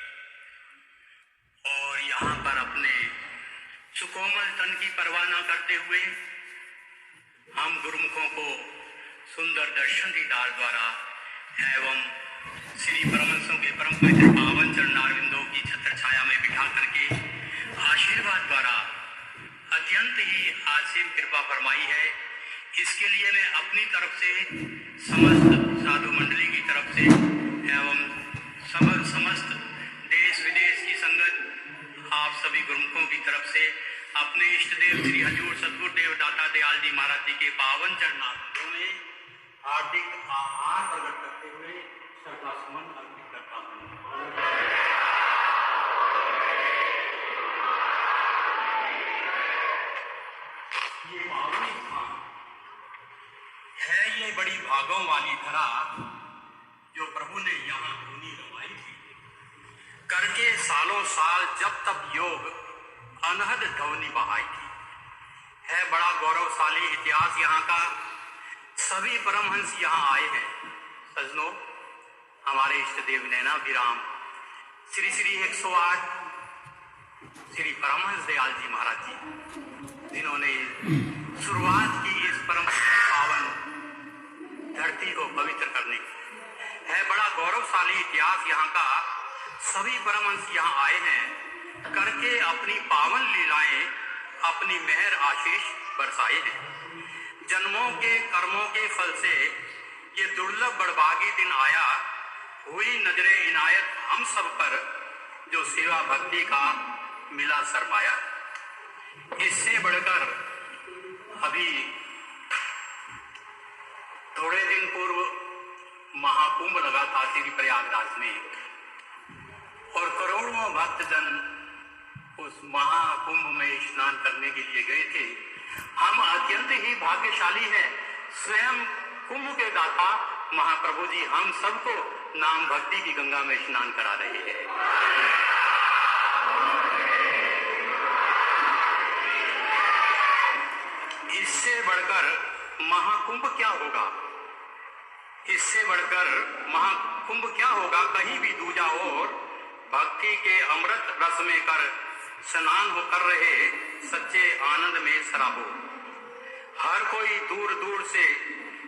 और यहाँ पर अपने सुकोमल तन की परवाह न करते हुए हम गुरुमुखों को सुंदर दर्शन दीदार द्वारा एवं श्री परमहंसों के परम पवित्र पावन चरणारविंदों की छत्र छाया में बिठा करके आशीर्वाद द्वारा अत्यंत ही आसीम कृपा फरमाई है। इसके लिए मैं अपनी तरफ से समस्त साधु मंडली की तरफ से एवं समस्त देश विदेश की संगत आप सभी गुरुमुखों की तरफ से अपने इष्ट देव श्री हजूर सतगुरुदेव दाता दयाल जी महाराज जी के पावन चरणारविंदों में हार्दिक आभार प्रकट करते हुए श्रद्धा सुमन अर्पित करता हूँ। ये पावनी स्थान है, ये बड़ी भागों वाली धरा जो प्रभु ने यहाँ धुनी रवाई थी करके सालों साल जब तब योग अनहद ध्वनि बहाई थी। है बड़ा गौरवशाली इतिहास यहाँ का, सभी परमहंस यहाँ आए हैं। सजनों, हमारे इष्ट देव नैना अभिराम श्री श्री 108 श्री परमहंस दयाल जी महाराज जी जिन्होंने शुरुआत की इस परम पावन धरती को पवित्र करने की, है बड़ा गौरवशाली इतिहास यहाँ का। सभी परमहंस यहाँ आए हैं करके अपनी पावन लीलाएं अपनी मेहर आशीष बरसाए हैं। जन्मों के कर्मों के फल से ये दुर्लभ बड़भागी दिन आया, हुई नजरे इनायत हम सब पर जो सेवा भक्ति का मिला सरमाया। इससे बढ़कर अभी थोड़े दिन पूर्व महाकुंभ लगा था श्री प्रयागराज में और करोड़ों भक्तजन उस महाकुंभ में स्नान करने के लिए गए थे। हम अत्यंत ही भाग्यशाली हैं, स्वयं कुंभ के दाता महाप्रभु जी हम सबको नाम भक्ति की गंगा में स्नान करा रहे हैं। इससे बढ़कर महाकुंभ क्या होगा? इससे बढ़कर महाकुंभ क्या होगा? कहीं भी दूजा और भक्ति के अमृत रस में कर स्नान हो कर रहे सच्चे आनंद में सराबो। हर कोई दूर दूर से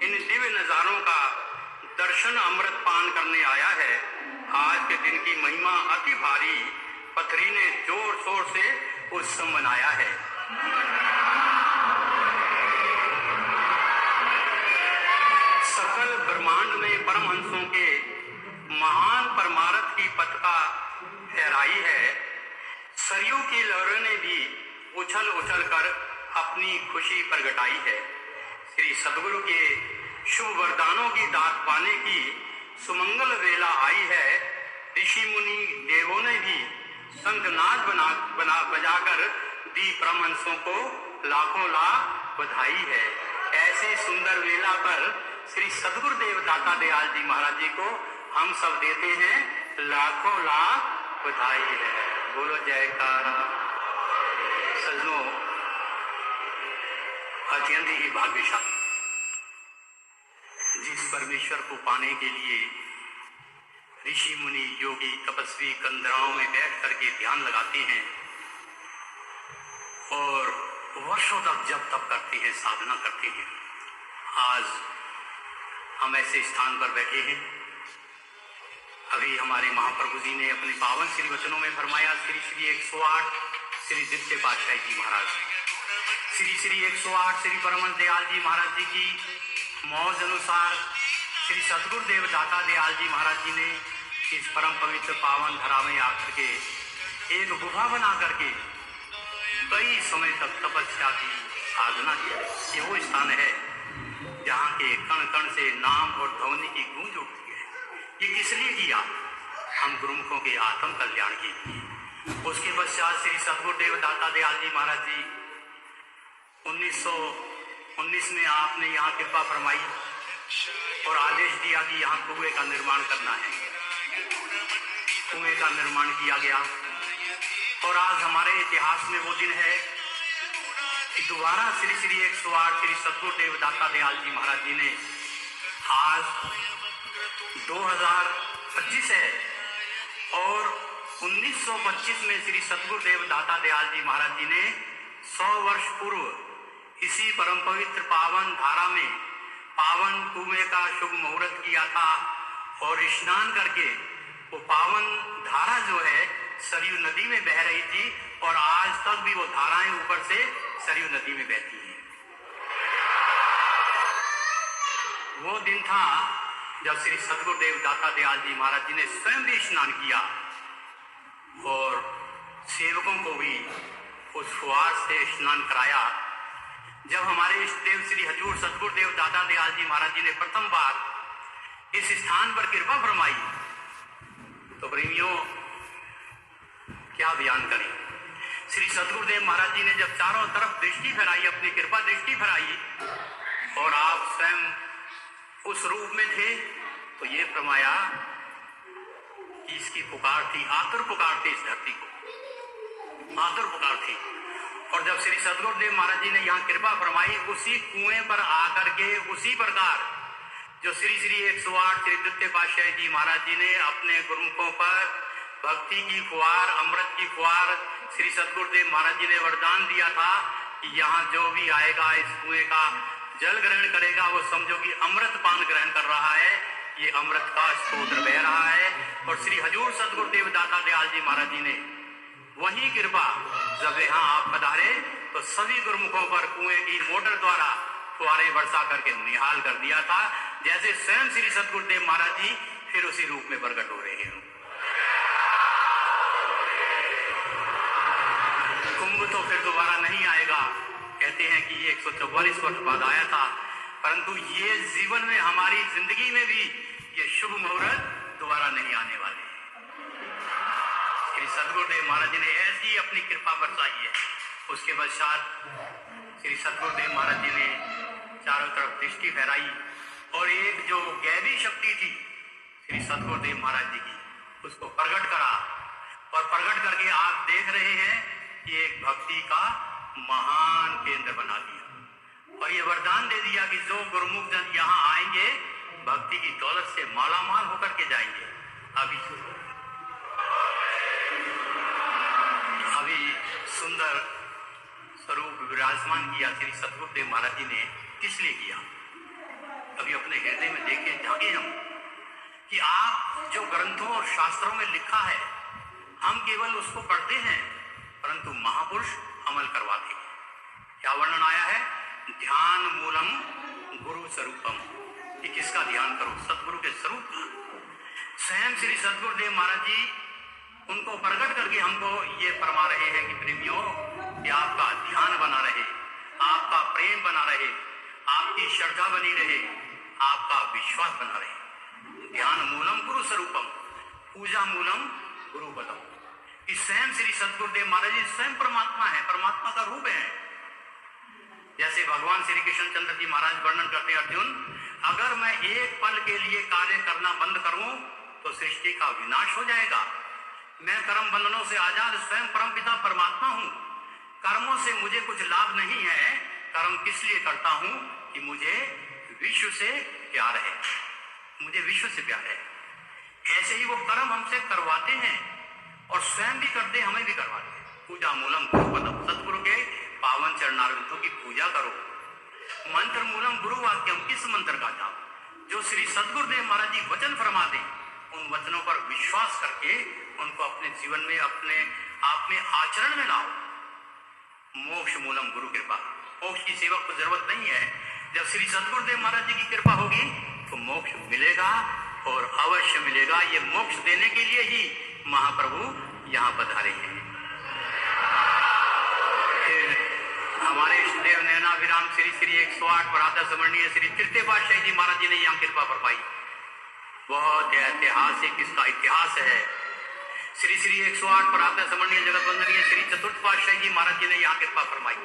इन दिव्य नजारों का दर्शन अमृत पान करने आया है। आज के दिन की महिमा अति भारी, पथरी ने जोर शोर से उत्सव मनाया है। सकल ब्रह्मांड में परमहंसों के महान परमार्थ की पताका फहराई है, सरयू की लहरों ने भी उछल उछल कर अपनी खुशी प्रगटाई है। श्री सद्गुरु के शुभ वरदानों की दात पाने की सुमंगल वेला आई है। ऋषि मुनि देवों ने भी शंखनाद बजाकर दी परमहंसों को लाखों लाख बधाई है। ऐसी सुंदर वेला पर श्री सद्गुरुदेव दाता दयाल जी महाराज जी को हम सब देते हैं लाखों लाख बधाई है। बोलो जयकारा। सजनों, अत्यंत ही भाग्यशाली जिस परमेश्वर को पाने के लिए ऋषि मुनि योगी तपस्वी कंदराओं में बैठ करके ध्यान लगाते हैं और वर्षों तक जप तप करते हैं, साधना करते हैं। आज हम ऐसे स्थान पर बैठे हैं। अभी हमारे महाप्रभु जी ने अपने पावन श्री वचनों में फरमाया, श्री श्री 108 श्री द्वितीय पातशाही जी महाराज, श्री श्री 108 श्री परमहंस दयाल जी महाराज जी की मौज अनुसार श्री सद्गुरुदेव दाता दयाल जी महाराज जी ने इस परम पवित्र पावन धरा में आकर के एक गुफा बना करके कई समय तक तपस्या की साधना की। ये वो स्थान है जहाँ के कण कण से नाम और ध्वनि की गूंज उठती है। ये किस लिए किया? हम गुरुमुखों के आत्म कल्याण के लिए। उसके पश्चात श्री सद्गुरुदेव दाता दयाल जी महाराज जी 1919 में आपने यहाँ कृपा फरमाई और आदेश दिया कि यहाँ कुएं का निर्माण करना है। कुएं का निर्माण किया गया और आज हमारे इतिहास में वो दिन है कि दोबारा श्री श्री 108 श्री सद्गुरुदेव दाता दयाल जी महाराज जी ने आज 2025 है और 1925 में श्री सद्गुरुदेव दाता दयाल जी महाराज जी ने 100 वर्ष पूर्व इसी परम पवित्र पावन धारा में पावन कुएं का शुभ मुहूर्त किया था और स्नान करके वो पावन धारा जो है सरयू नदी में बह रही थी और आज तक भी वो धाराएं ऊपर से सरयू नदी में बहती हैं। वो दिन था जब श्री सद्गुरुदेव दाता दयाल जी महाराज जी ने स्वयं भी स्नान किया और सेवकों को भी उस फुहार से स्नान कराया। जब हमारे इष्ट देव श्री हजूर सद्गुरुदेव दाता दयाल जी महाराज जी ने प्रथम बार इस स्थान पर कृपा फरमाई तो प्रेमियों क्या बयान करें। श्री सद्गुरुदेव महाराज जी ने जब चारों तरफ दृष्टि फैलाई, अपनी कृपा दृष्टि फैलाई और आप स्वयं उस रूप में थे तो ये फरमाया कि इसकी पुकार थी, आतुर पुकार थी, इस धरती को आतुर पुकार थी। और जब श्री सद्गुरुदेव महाराज जी ने यहाँ कृपा फरमाई उसी कुएं पर आकर के उसी प्रकार जो श्री श्री 108 श्री द्वितीय पातशाही जी महाराज जी ने अपने गुरुमुखों पर भक्ति की फुहार, अमृत की फुहार श्री सद्गुरुदेव महाराज जी ने वरदान दिया था कि यहाँ जो भी आएगा इस कुएं का जल ग्रहण करेगा वो समझो कि अमृत पान ग्रहण कर रहा है। ये अमृत का स्तोत्र बह रहा है और श्री हजूर सद्गुरुदेव दाता दयाल जी महाराज जी ने वही कृपा जब यहाँ आप पधारे तो सभी गुरुमुखों पर कुएं की मोटर द्वारा फुहारे बरसा करके निहाल कर दिया था, जैसे स्वयं श्री सद्गुरुदेव महाराज जी फिर उसी रूप में प्रकट हो रहे हैं। कुंभ तो फिर दोबारा नहीं आएगा, कहते हैं कि ये 144 वर्ष बाद आया था, परंतु ये जीवन में हमारी जिंदगी में भी ये शुभ मुहूर्त दोबारा नहीं आने वाले। श्री सद्गुरुदेव महाराज जी ने ऐसी अपनी कृपा बरसाई है। उसके पश्चात श्री सद्गुरुदेव महाराज जी ने चारों तरफ दृष्टि फहराई और एक जो गैवी शक्ति थी श्री सद्गुरुदेव महाराज जी की उसको प्रकट करा और प्रकट करके आप देख रहे हैं कि एक भक्ति का महान केंद्र बना दिया और ये वरदान दे दिया कि जो गुरुमुख जन यहाँ आएंगे भक्ति की दौलत से मालामाल होकर के जाएंगे। अभी सुंदर स्वरूप विराजमान किया श्री सद्गुरुदेव महाराज जी ने, किस लिए किया? अभी अपने हृदय में देखें, झांके हम कि आप जो ग्रंथों और शास्त्रों में लिखा है हम केवल उसको पढ़ते हैं परंतु महापुरुष अमल करवाते हैं। क्या वर्णन आया है? ध्यान मूलम गुरु स्वरूपम, कि किसका ध्यान करो, सतगुरु के स्वरूप का। स्वयं श्री सतगुरुदेव महाराज जी उनको प्रकट करके हमको ये फरमा रहे हैं कि प्रेमियों, कि आपका ध्यान बना रहे, आपका प्रेम बना रहे, आपकी श्रद्धा बनी रहे, आपका विश्वास बना रहे। ध्यान मूलम गुरु स्वरूपम, पूजा मूलम गुरु पदम। कि स्वयं श्री सतगुरुदेव महाराज जी स्वयं परमात्मा है, परमात्मा का रूप है। जैसे भगवान श्री कृष्ण चंद्र जी महाराज वर्णन करते हैं, अर्जुन अगर मैं एक पल के लिए कार्य करना बंद करूं तो सृष्टि का विनाश हो जाएगा। मैं कर्म बंधनों से आजाद स्वयं परमपिता परमात्मा हूं। कर्मों से मुझे कुछ लाभ नहीं है। कर्म किस लिए करता हूं? कि मुझे विश्व से प्यार है, मुझे विश्व से प्यार है। ऐसे ही वो कर्म हमसे करवाते हैं और स्वयं भी करते, हमें भी करवाते हैं। पूजा मूलम गुरु पदम, सतगुरु के पावन चरणारविंदों की पूजा करो। मंत्र मूलम गुरु वाक्यम, किस मंत्र का जाप? जो श्री सतगुरुदेव महाराज जी वचन फरमा दें, उन वचनों पर विश्वास करके उनको अपने जीवन में, अपने आप में आचरण में लाओ। मोक्ष मूलम गुरु कृपा, मोक्ष की सेवक को जरूरत नहीं है। जब श्री सतगुरुदेव महाराज जी की कृपा होगी तो मोक्ष मिलेगा और अवश्य मिलेगा। ये मोक्ष देने के लिए ही महाप्रभु यहाँ पधारे हैं। फिर हमारे इष्टदेव नैनाभिराम श्री श्री 108 प्रातः स्मरणीय श्री तृतीय पातशाही जी महाराज जी ने यहाँ कृपा फरमाई। बहुत ऐतिहासिक इसका इतिहास है। श्री श्री 108 प्रातः स्मरणीय जगत वंदनीय श्री चतुर्थ पातशाही जी महाराज जी ने यहाँ कृपा फरमाई।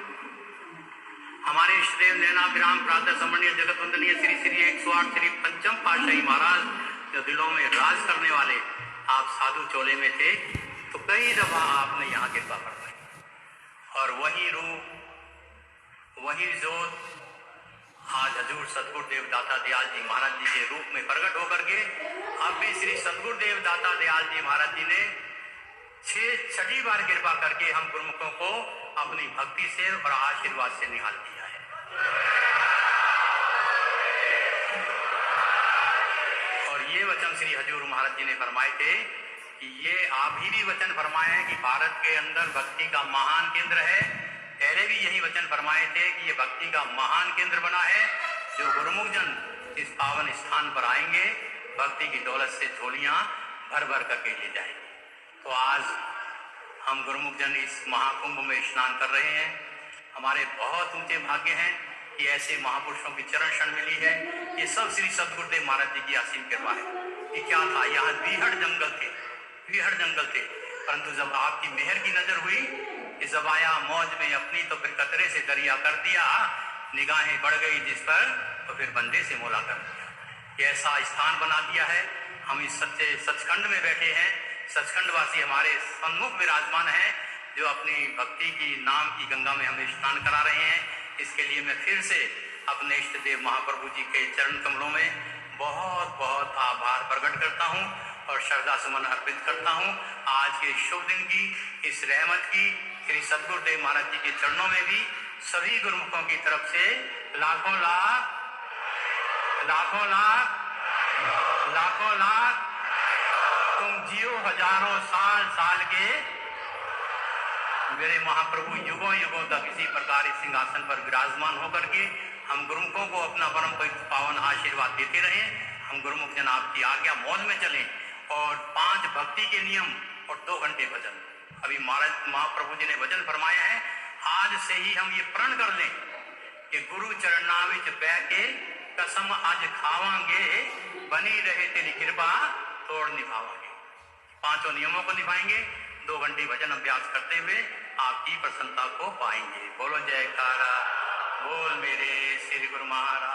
हमारे इष्टदेव नैनाभिराम प्रातः स्मरणीय जगत वंदनीय श्री श्री 108 श्री पंचम पातशाही महाराज, जो दिलों में राज करने वाले, आप साधु चोले में थे तो कई दफा आपने यहाँ कृपा फरमाई। और वही रूप, वही जोत आज हजूर सतगुरुदेव दाता दयाल जी महाराज जी के रूप में प्रकट होकर के अब भी श्री सतगुरुदेव दाता दयाल जी महाराज जी ने छठी बार कृपा करके हम गुरुमुखों को अपनी भक्ति से और आशीर्वाद से निहाल दिया है। और ये वचन श्री हजूर महाराज जी ने फरमाए थे कि ये आप ही भी वचन फरमाए हैं कि भारत के अंदर भक्ति का महान केंद्र है। पहले भी यही वचन फरमाए थे कि ये भक्ति का महान केंद्र बना है। जो गुरुमुख जन इस पावन स्थान पर आएंगे, भक्ति की दौलत से झोलियां भर भर करके ले जाएंगे। तो आज हम गुरुमुख जन इस महाकुंभ में स्नान कर रहे हैं। हमारे बहुत ऊंचे भाग्य हैं कि ऐसे महापुरुषों की चरण शरण मिली है। ये सब श्री सतगुरुदेव महाराज जी की असीम कृपा है। कि क्या था, यहाँ बीहड़ जंगल थे, बीहड़ जंगल थे, परंतु जब आपकी मेहर की नजर हुई कि जब आया मौज में अपनी तो फिर कतरे से दरिया कर दिया, निगाहें बढ़ गई जिस पर तो फिर बंदे से मोला कर दिया। ऐसा स्थान बना दिया है। हम इस सच्चे सचखंड में बैठे हैं। सचखंड वासी हमारे सन्मुख विराजमान हैं, जो अपनी भक्ति की नाम की गंगा में हमें स्नान करा रहे हैं। इसके लिए मैं फिर से अपने इष्ट देव महाप्रभु जी के चरण कमलों में बहुत बहुत आभार प्रकट करता हूँ और श्रद्धा सुमन अर्पित करता हूँ। आज के शुभ दिन की, इस रहमत की, श्री सतगुरुदेव महाराज जी के चरणों में भी सभी गुरुमुखों की तरफ से लाखों लाख लाखों लाख लाखों लाख तुम जियो हजारों साल साल के मेरे महाप्रभु युगों युगों तक इसी प्रकार इस सिंहासन पर विराजमान होकर के हम गुरुमुखों को अपना परम पवित्र पावन आशीर्वाद देते रहें। हम गुरुमुख जन आपकी आज्ञा मौज में चलें और 5 भक्ति के नियम और 2 घंटे भजन। अभी महाप्रभु जी ने वचन फरमाया है, आज से ही हम ये प्रण कर लें कि गुरु चरणा विच बैठ के कसम आज खावांगे, बनी रहे तेरी कृपा तोड़ निभावांगे। 5 नियमों को निभाएंगे, 2 घंटे भजन अभ्यास करते हुए आपकी प्रसन्नता को पाएंगे। बोलो जयकारा बोल मेरे श्री गुरु महाराज।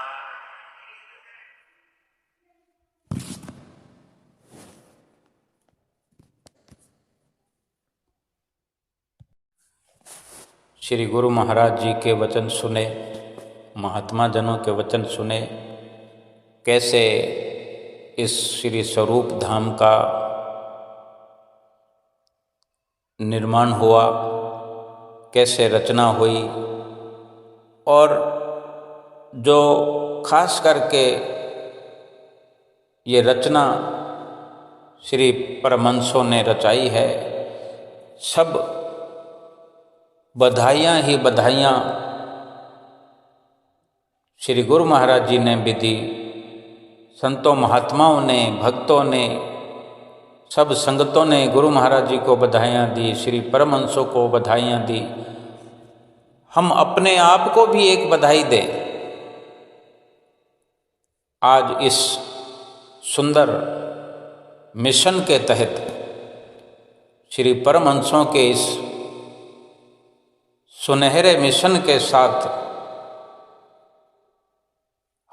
श्री गुरु महाराज जी के वचन सुने, महात्मा जनों के वचन सुने, कैसे इस श्री स्वरूप धाम का निर्माण हुआ, कैसे रचना हुई, और जो खास करके ये रचना श्री परमहंसों ने रचाई है, सब बधाइयाँ ही बधाइयाँ श्री गुरु महाराज जी ने भी दी संतों महात्माओं ने, भक्तों ने, सब संगतों ने गुरु महाराज जी को बधाइयाँ दी, श्री परमहंसों को बधाइयाँ दी। हम अपने आप को भी एक बधाई दें। आज इस सुंदर मिशन के तहत श्री परमहंसों के इस सुनहरे मिशन के साथ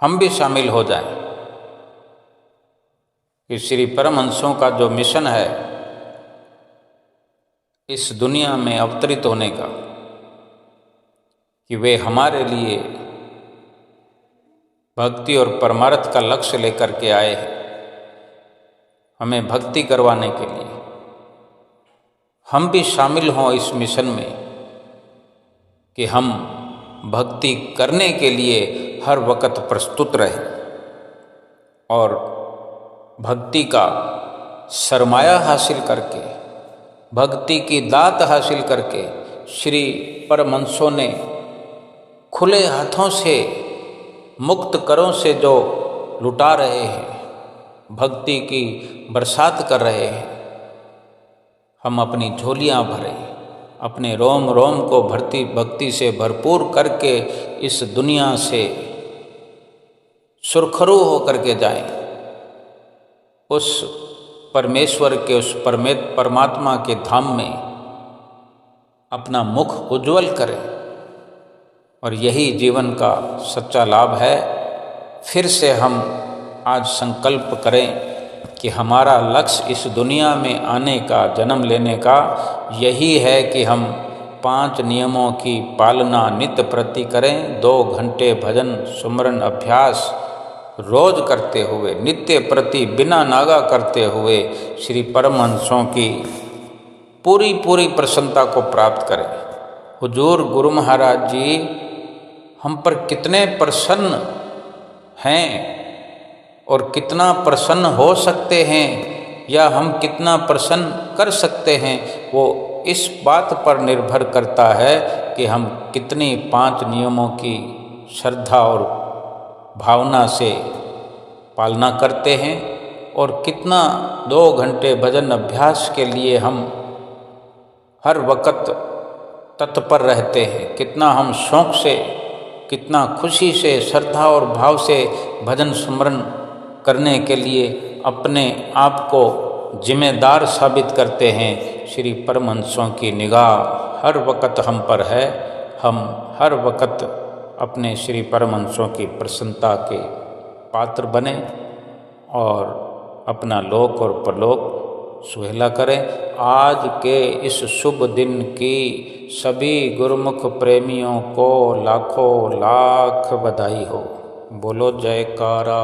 हम भी शामिल हो जाएं कि श्री परमहंसों का जो मिशन है इस दुनिया में अवतरित होने का, कि वे हमारे लिए भक्ति और परमार्थ का लक्ष्य लेकर के आए हैं, हमें भक्ति करवाने के लिए। हम भी शामिल हों इस मिशन में कि हम भक्ति करने के लिए हर वक्त प्रस्तुत रहें और भक्ति का सरमाया हासिल करके, भक्ति की दात हासिल करके श्री परमहंसों ने खुले हाथों से, मुक्त करों से जो लुटा रहे हैं, भक्ति की बरसात कर रहे हैं, हम अपनी झोलियाँ भरें, अपने रोम रोम को भक्ति से भरपूर करके इस दुनिया से सुरखरू होकर के जाएं, उस परमेश्वर के, उस परमात्मा के धाम में अपना मुख उज्ज्वल करें। और यही जीवन का सच्चा लाभ है। फिर से हम आज संकल्प करें कि हमारा लक्ष्य इस दुनिया में आने का, जन्म लेने का यही है कि हम 5 नियमों की पालना नित्य प्रति करें। 2 घंटे भजन सुमरन अभ्यास रोज करते हुए, नित्य प्रति बिना नागा करते हुए श्री परमहंसों की पूरी प्रसन्नता को प्राप्त करें। हुजूर गुरु महाराज जी हम पर कितने प्रसन्न हैं और कितना प्रसन्न हो सकते हैं, या हम कितना प्रसन्न कर सकते हैं, वो इस बात पर निर्भर करता है कि हम कितनी 5 नियमों की श्रद्धा और भावना से पालना करते हैं और कितना 2 घंटे भजन अभ्यास के लिए हम हर वक्त तत्पर रहते हैं, कितना हम शौक़ से, कितना खुशी से, श्रद्धा और भाव से भजन स्मरण करने के लिए अपने आप को जिम्मेदार साबित करते हैं। श्री परमहंसों की निगाह हर वक्त हम पर है। हम हर वक्त अपने श्री परमहंसों की प्रसन्नता के पात्र बने और अपना लोक और परलोक सुहेला करें। आज के इस शुभ दिन की सभी गुरुमुख प्रेमियों को लाखों लाख बधाई हो। बोलो जयकारा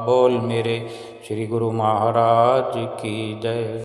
बोल मेरे श्री गुरु महाराज की जय।